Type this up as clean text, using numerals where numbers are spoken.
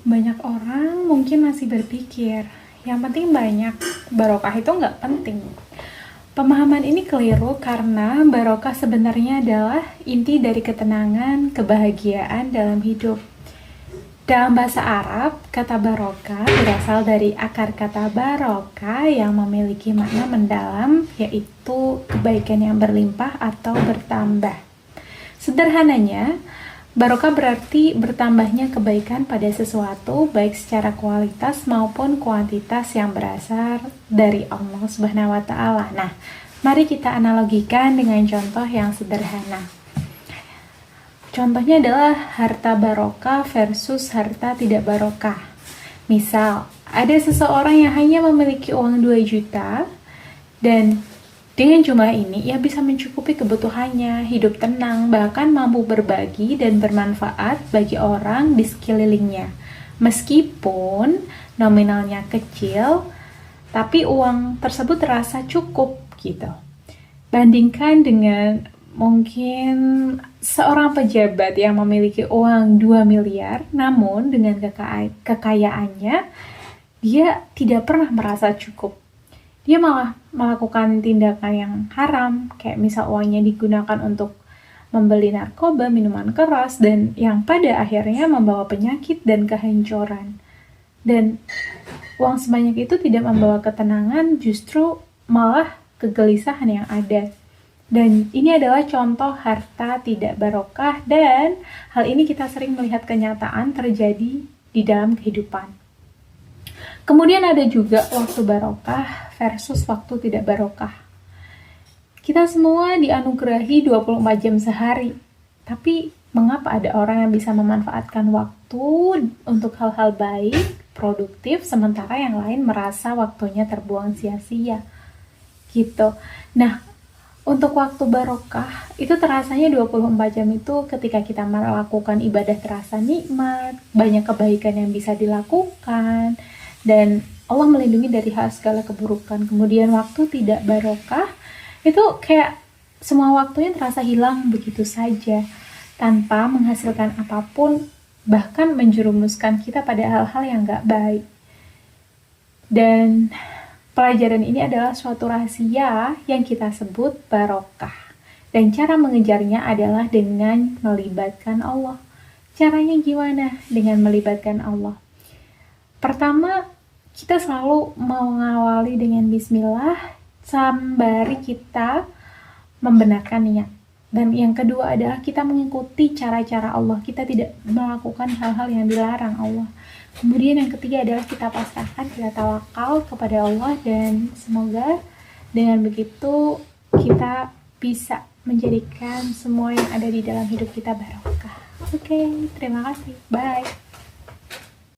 Banyak orang mungkin masih berpikir, yang penting banyak, barokah itu nggak penting. Pemahaman ini keliru karena barokah sebenarnya adalah inti dari ketenangan, kebahagiaan dalam hidup. Dalam bahasa Arab, kata barokah berasal dari akar kata barokah yang memiliki makna mendalam, yaitu kebaikan yang berlimpah atau bertambah. Sederhananya, barokah berarti bertambahnya kebaikan pada sesuatu, baik secara kualitas maupun kuantitas yang berasal dari Allah Subhanahu wa Ta'ala. Nah, mari kita analogikan dengan contoh yang sederhana. Contohnya adalah harta barokah versus harta tidak barokah. Misal, ada seseorang yang hanya memiliki uang 2 juta dan dengan jumlah ini ia bisa mencukupi kebutuhannya, hidup tenang, bahkan mampu berbagi dan bermanfaat bagi orang di sekelilingnya. Meskipun nominalnya kecil, tapi uang tersebut terasa cukup gitu. Bandingkan dengan mungkin seorang pejabat yang memiliki uang 2 miliar, namun dengan kekayaannya, dia tidak pernah merasa cukup. Dia malah melakukan tindakan yang haram, kayak misal uangnya digunakan untuk membeli narkoba, minuman keras, dan yang pada akhirnya membawa penyakit dan kehancuran. Dan uang sebanyak itu tidak membawa ketenangan, justru malah kegelisahan yang ada. Dan ini adalah contoh harta tidak barokah, dan hal ini kita sering melihat kenyataan terjadi di dalam kehidupan. Kemudian ada juga waktu barokah versus waktu tidak barokah. Kita semua dianugerahi 24 jam sehari, tapi mengapa ada orang yang bisa memanfaatkan waktu untuk hal-hal baik, produktif, sementara yang lain merasa waktunya terbuang sia-sia gitu. Nah, untuk waktu barokah, itu terasanya 24 jam itu ketika kita melakukan ibadah terasa nikmat, banyak kebaikan yang bisa dilakukan, dan Allah melindungi dari hal segala keburukan. Kemudian waktu tidak barokah, itu kayak semua waktunya terasa hilang begitu saja, tanpa menghasilkan apapun, bahkan menjerumuskan kita pada hal-hal yang gak baik. Dan pelajaran ini adalah suatu rahasia yang kita sebut barokah. Dan cara mengejarnya adalah dengan melibatkan Allah. Caranya gimana? Dengan melibatkan Allah. Pertama, kita selalu mengawali dengan bismillah, sembari kita membenarkan niat. Dan yang kedua adalah kita mengikuti cara-cara Allah. Kita tidak melakukan hal-hal yang dilarang Allah. Kemudian yang ketiga adalah kita pasrahkan, kita tawakal kepada Allah, dan semoga dengan begitu kita bisa menjadikan semua yang ada di dalam hidup kita barokah. Oke, terima kasih. Bye.